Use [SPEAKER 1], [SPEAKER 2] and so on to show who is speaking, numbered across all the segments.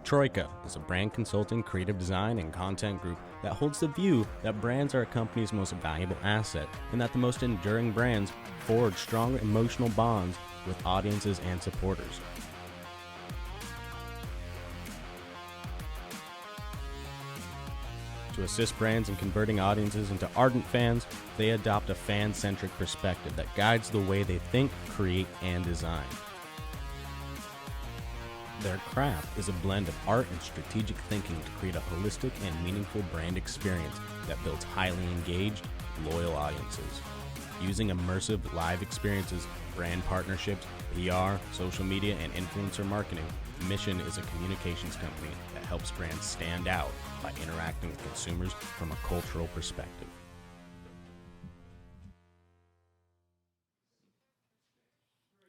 [SPEAKER 1] Troika is a brand consulting, creative design, and content group that holds the view that brands are a company's most valuable asset and that the most enduring brands forge strong emotional bonds with audiences and supporters. To assist brands in converting audiences into ardent fans, they adopt a fan-centric perspective that guides the way they think, create, and design. Their craft is a blend of art and strategic thinking to create a holistic and meaningful brand experience that builds highly engaged, loyal audiences. Using immersive live experiences, brand partnerships, PR, social media, and influencer marketing, Mission is a communications company that helps brands stand out by interacting with consumers from a cultural perspective.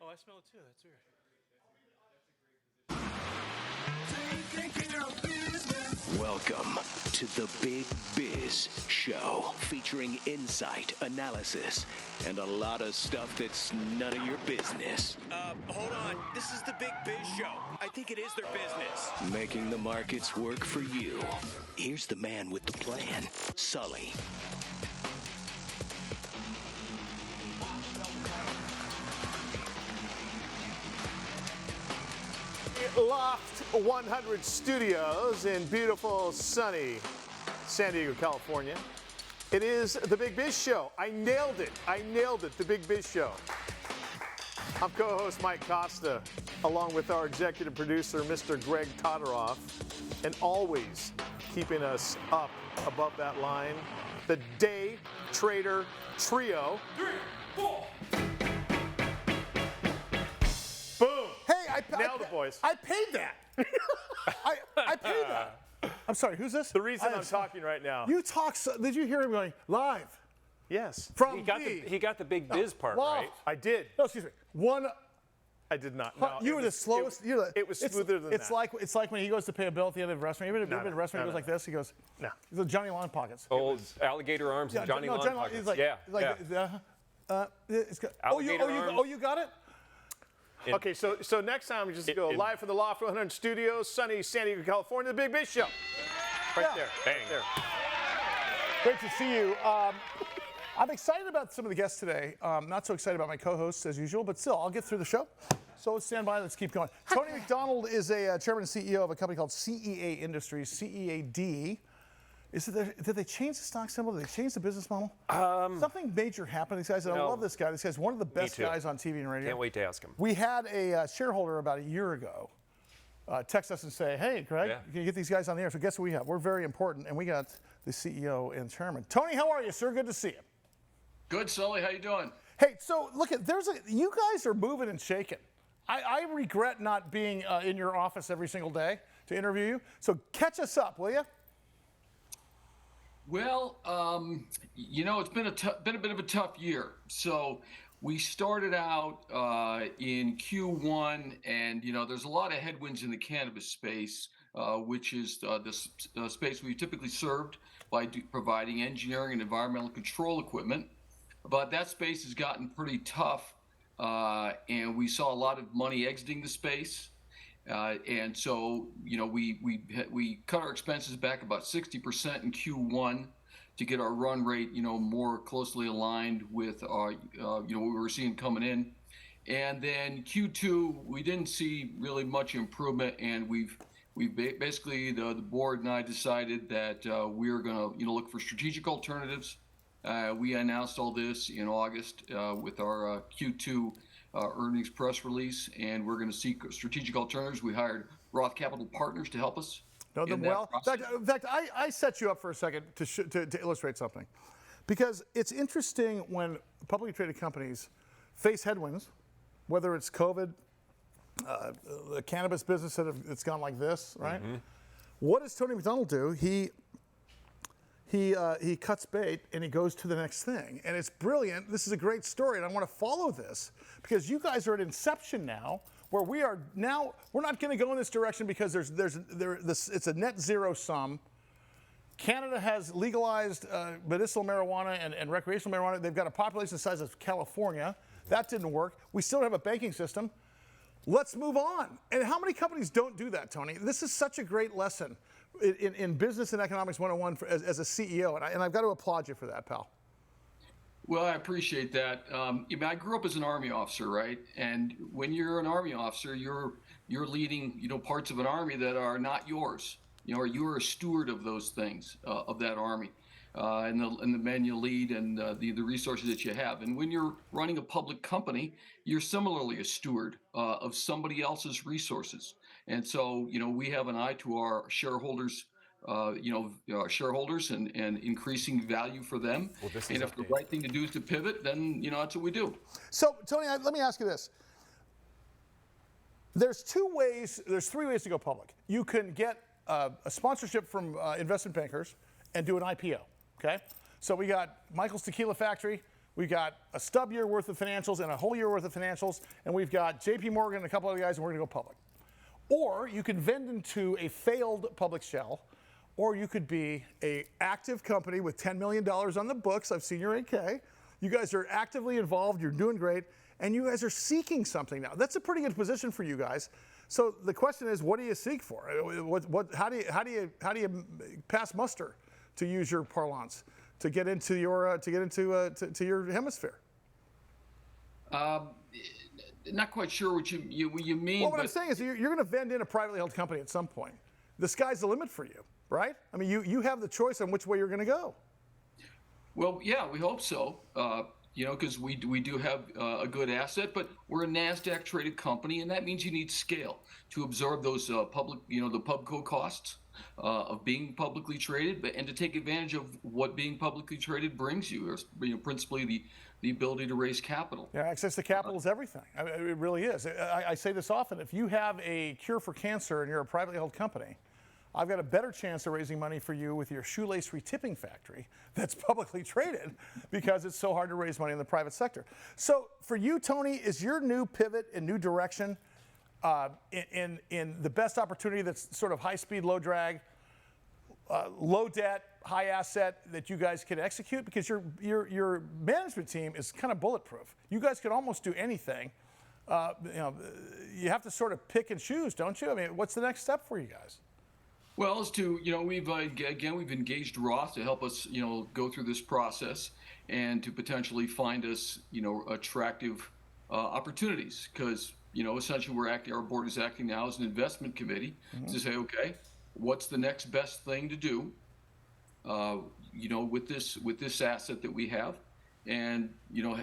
[SPEAKER 2] Oh, I smell it too. That's weird.
[SPEAKER 3] Welcome to the Big Biz Show, featuring insight, analysis, and a lot of stuff that's none of your business.
[SPEAKER 4] Hold on. This is the Big Biz Show. I think it is their business.
[SPEAKER 3] Making the markets work for you. Here's the man with the plan, Sully.
[SPEAKER 2] Loft 100 Studios in beautiful, sunny San Diego, California. It is the Big Biz Show. I nailed it. The Big Biz Show. I'm co-host Mike Costa, along with our executive producer, Mr. Greg Todoroff, and always keeping us up above that line, the Day Trader Trio. 3, 4. Boom. Nailed it, boys.
[SPEAKER 5] I paid that. I paid that. I'm sorry, who's this?
[SPEAKER 2] The reason I'm talking right now.
[SPEAKER 5] You talk, did you hear him going live?
[SPEAKER 2] Yes.
[SPEAKER 5] From
[SPEAKER 6] He got the big biz part,
[SPEAKER 5] Loft.
[SPEAKER 6] right?
[SPEAKER 2] I did.
[SPEAKER 5] No, excuse me.
[SPEAKER 2] I did not. No,
[SPEAKER 5] You were the slowest.
[SPEAKER 2] It was smoother than
[SPEAKER 5] it's
[SPEAKER 2] that.
[SPEAKER 5] It's like when he goes to pay a bill at the end of a restaurant. You ever been to a restaurant? He goes like this. He goes.
[SPEAKER 2] No.
[SPEAKER 5] He's like Johnny Long Pockets.
[SPEAKER 6] Old alligator arms and Johnny Long pockets.
[SPEAKER 5] He's like,
[SPEAKER 6] yeah.
[SPEAKER 5] You got it?
[SPEAKER 2] Okay, so next time we just go live from the Loft 100 Studios, sunny San Diego, California, the Big Biz Show. Right there.
[SPEAKER 6] Bang.
[SPEAKER 2] There.
[SPEAKER 5] Great to see you. I'm excited about some of the guests today. Not so excited about my co-hosts as usual, but still, I'll get through the show. So stand by, let's keep going. Tony McDonald is a chairman and CEO of a company called CEA Industries, CEAD. Did they change the stock symbol? Did they change the business model? Something major happened. These guys, and I love this guy. This guy's one of the best guys on TV and radio.
[SPEAKER 6] Can't wait to ask him.
[SPEAKER 5] We had a shareholder about a year ago text us and say, hey, Greg, you can get these guys on the air. So guess what we have? We're very important, and we got the CEO and chairman. Tony, how are you, sir? Good to see you.
[SPEAKER 7] Good, Sully. How you doing?
[SPEAKER 5] Hey, so look, you guys are moving and shaking. I regret not being in your office every single day to interview you. So catch us up, will you?
[SPEAKER 7] Well, it's been a bit of a tough year. So we started out in Q1, and there's a lot of headwinds in the cannabis space, which is the space we typically served by providing engineering and environmental control equipment. But that space has gotten pretty tough, and we saw a lot of money exiting the space. And so, we cut our expenses back about 60% in Q1 to get our run rate, more closely aligned with what we were seeing coming in. And then Q2, we didn't see really much improvement, and we've basically the board and I decided that we were going to look for strategic alternatives. We announced all this in August with our Q2 earnings press release, and we're going to seek strategic alternatives. We hired Roth Capital Partners to help us.
[SPEAKER 5] Know them well. In fact, I set you up for a second to illustrate something, because it's interesting when publicly traded companies face headwinds, whether it's COVID, the cannabis business that's gone like this, right? Mm-hmm. What does Tony McDonald do? He cuts bait and he goes to the next thing, and it's brilliant. This is a great story, and I want to follow this because you guys are at inception now, where we're not going to go in this direction because it's a net zero sum. Canada has legalized medicinal marijuana and recreational marijuana. They've got a population the size of California. That didn't work. We still have a banking system. let's move on. And how many companies don't do that, Tony? This is such a great lesson in business and economics 101 as a CEO, and I've got to applaud you for that, pal.
[SPEAKER 7] Well, I appreciate that. I grew up as an Army officer, right? And when you're an Army officer, you're leading, parts of an Army that are not yours. Or you're a steward of those things, of that Army, and the men you lead and the resources that you have. And when you're running a public company, you're similarly a steward of somebody else's resources. And so, we have an eye to our shareholders. Our shareholders and increasing value for them.
[SPEAKER 6] Well,
[SPEAKER 7] and if the right thing to do is to pivot, then that's what we do.
[SPEAKER 5] So, Tony, let me ask you this. There's three ways to go public. You can get a sponsorship from investment bankers and do an IPO, okay? So we got Michael's Tequila Factory, we got a stub year worth of financials and a whole year worth of financials, and we've got JP Morgan and a couple other guys, and we're gonna go public. Or you can vend into a failed public shell, or you could be an active company with $10 million on the books. I've seen your 8K. You guys are actively involved, you're doing great, and you guys are seeking something now. That's a pretty good position for you guys. So the question is, what do you seek for? How do you pass muster, to use your parlance, to get into your to your hemisphere?
[SPEAKER 7] Not quite sure what you mean.
[SPEAKER 5] Well, what I'm saying is you're going to vend in a privately held company at some point. The sky's the limit for you, right? I mean, you have the choice on which way you're going to go.
[SPEAKER 7] Well, yeah, we hope so. Because we do have a good asset, but we're a NASDAQ traded company, and that means you need scale to absorb those public, the pubco costs of being publicly traded, and to take advantage of what being publicly traded brings you, principally the ability to raise capital.
[SPEAKER 5] Yeah, access to capital is everything. I mean, it really is. I say this often. If you have a cure for cancer and you're a privately held company, I've got a better chance of raising money for you with your shoelace retipping factory that's publicly traded, because it's so hard to raise money in the private sector. So for you, Tony, is your new pivot and new direction in the best opportunity that's sort of high speed, low drag, low debt, high asset that you guys can execute? Because your management team is kind of bulletproof. You guys could almost do anything. You have to sort of pick and choose, don't you? I mean, what's the next step for you guys?
[SPEAKER 7] Well, as to, we've engaged Roth to help us, go through this process and to potentially find us, attractive opportunities. Because, essentially our board is acting now as an investment committee to say, okay, what's the next best thing to do, with this asset that we have, and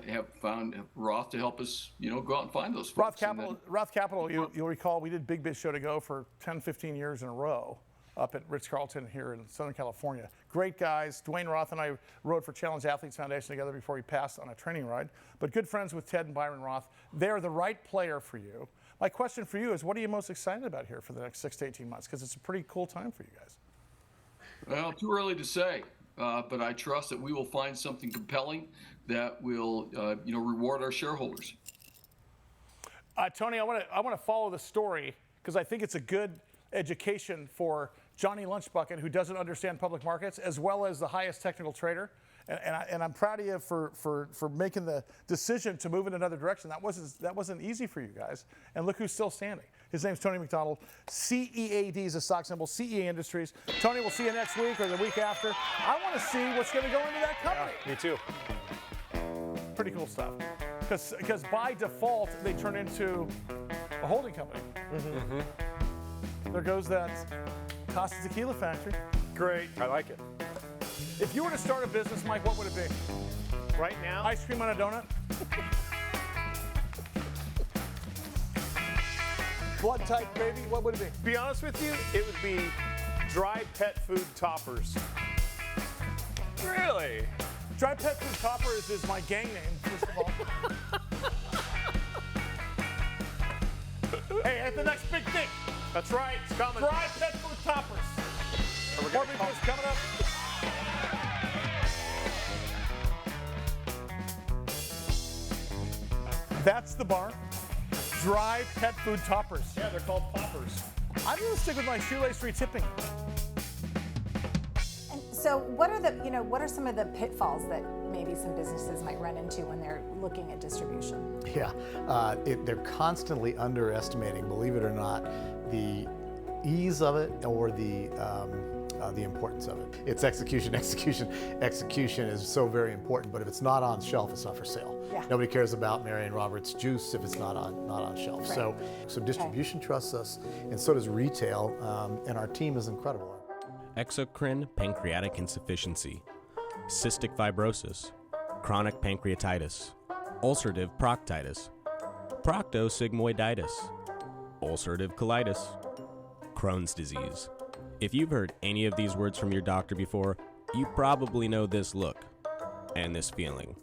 [SPEAKER 7] have found Roth to help us, go out and find those folks.
[SPEAKER 5] Roth Capital. You'll recall we did Big Biz Show to Go for 10, 15 years in a row up at Ritz-Carlton here in Southern California. Great guys. Dwayne Roth and I rode for Challenge Athletes Foundation together before he passed on a training ride. But good friends with Ted and Byron Roth. They're the right player for you. My question for you is, what are you most excited about here for the next 6 to 18 months? Because it's a pretty cool time for you guys.
[SPEAKER 7] Well, too early to say, but I trust that we will find something compelling that will, reward our shareholders.
[SPEAKER 5] Tony, I want to follow the story because I think it's a good education for Johnny Lunchbucket, who doesn't understand public markets, as well as the highest technical trader. And I'm proud of you for making the decision to move in another direction. That wasn't easy for you guys. And look who's still standing. His name's Tony McDonald. CEAD is a stock symbol, CEA Industries. Tony, we'll see you next week or the week after. I want to see what's going to go into that company.
[SPEAKER 6] Yeah, me too.
[SPEAKER 5] Pretty cool stuff. Because by default, they turn into a holding company. Mm-hmm. There goes that Costa Tequila Factory.
[SPEAKER 6] Great. I like it.
[SPEAKER 5] If you were to start a business, Mike, what would it be?
[SPEAKER 2] Right now?
[SPEAKER 5] Ice cream on a donut? Blood type, baby? What would it be?
[SPEAKER 2] Be honest with you, it would be dry pet food toppers.
[SPEAKER 6] Really?
[SPEAKER 5] Dry pet food toppers is my gang name, first of all. Hey, at the next big thing.
[SPEAKER 2] That's right, it's coming.
[SPEAKER 5] Dry pet food toppers. More big news coming up. That's the bar. Dry pet food toppers.
[SPEAKER 2] Yeah, they're called poppers.
[SPEAKER 5] I'm going to stick with my shoelace retipping.
[SPEAKER 8] So So what are some of the pitfalls that maybe some businesses might run into when they're looking at distribution?
[SPEAKER 5] Yeah, they're constantly underestimating, believe it or not, the ease of it or the importance of it. It's execution. Execution is so very important, but if it's not on shelf, it's not for sale.
[SPEAKER 8] Yeah.
[SPEAKER 5] Nobody cares about Marion Roberts juice if it's not on shelf.
[SPEAKER 8] Right.
[SPEAKER 5] So distribution trusts us, and so does retail, and our team is incredible.
[SPEAKER 1] Exocrine pancreatic insufficiency, cystic fibrosis, chronic pancreatitis, ulcerative proctitis, proctosigmoiditis, ulcerative colitis, Crohn's disease. If you've heard any of these words from your doctor before, you probably know this look and this feeling.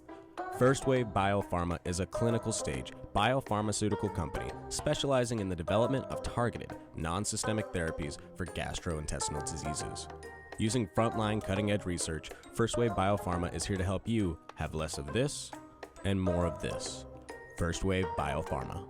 [SPEAKER 1] First Wave Biopharma is a clinical stage biopharmaceutical company specializing in the development of targeted, non-systemic therapies for gastrointestinal diseases. Using frontline cutting-edge research, First Wave Biopharma is here to help you have less of this and more of this. First Wave Biopharma.